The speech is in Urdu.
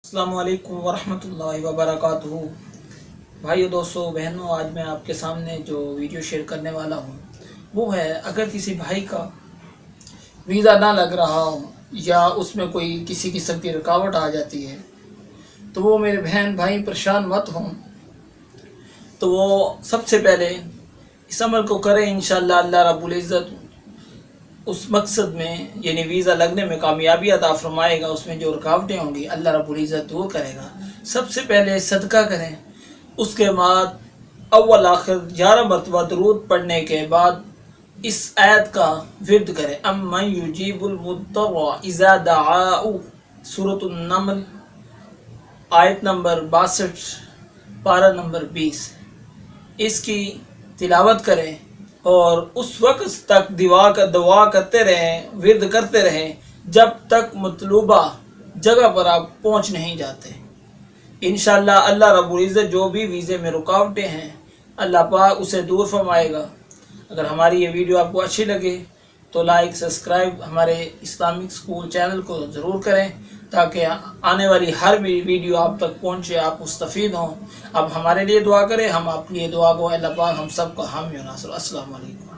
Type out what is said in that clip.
السلام علیکم ورحمۃ اللہ وبرکاتہ۔ بھائیو، دوستو، بہنوں، آج میں آپ کے سامنے جو ویڈیو شیئر کرنے والا ہوں وہ ہے، اگر کسی بھائی کا ویزا نہ لگ رہا ہو یا اس میں کوئی کسی قسم کی رکاوٹ آ جاتی ہے تو وہ میرے بہن بھائی پریشان مت ہوں، تو وہ سب سے پہلے اس عمل کو کریں۔ انشاءاللہ اللہ رب العزت اس مقصد میں یعنی ویزا لگنے میں کامیابی عطا فرمائے گا۔ اس میں جو رکاوٹیں ہوں گی اللہ رب العزت دور کرے گا۔ سب سے پہلے صدقہ کریں، اس کے بعد اول آخر 11 مرتبہ درود پڑھنے کے بعد اس آیت کا ورد کریں، امن یجیب المضطر اذا دعاء، سورۃ النمل، آیت نمبر 62، پارہ نمبر 20۔ اس کی تلاوت کریں اور اس وقت تک دعا کرتے رہیں، ورد کرتے رہیں جب تک مطلوبہ جگہ پر آپ پہنچ نہیں جاتے۔ انشاءاللہ اللہ رب العزت جو بھی ویزے میں رکاوٹیں ہیں اللہ پاک اسے دور فرمائے گا۔ اگر ہماری یہ ویڈیو آپ کو اچھی لگے تو لائک، سبسکرائب ہمارے اسلامک اسکول چینل کو ضرور کریں تاکہ آنے والی ہر ویڈیو آپ تک پہنچے، آپ مستفید ہوں۔ اب ہمارے لیے دعا کریں، ہم آپ کے لیے دعا کو اللہ پاک ہم سب کو حامی و ناصر۔ السلام علیکم۔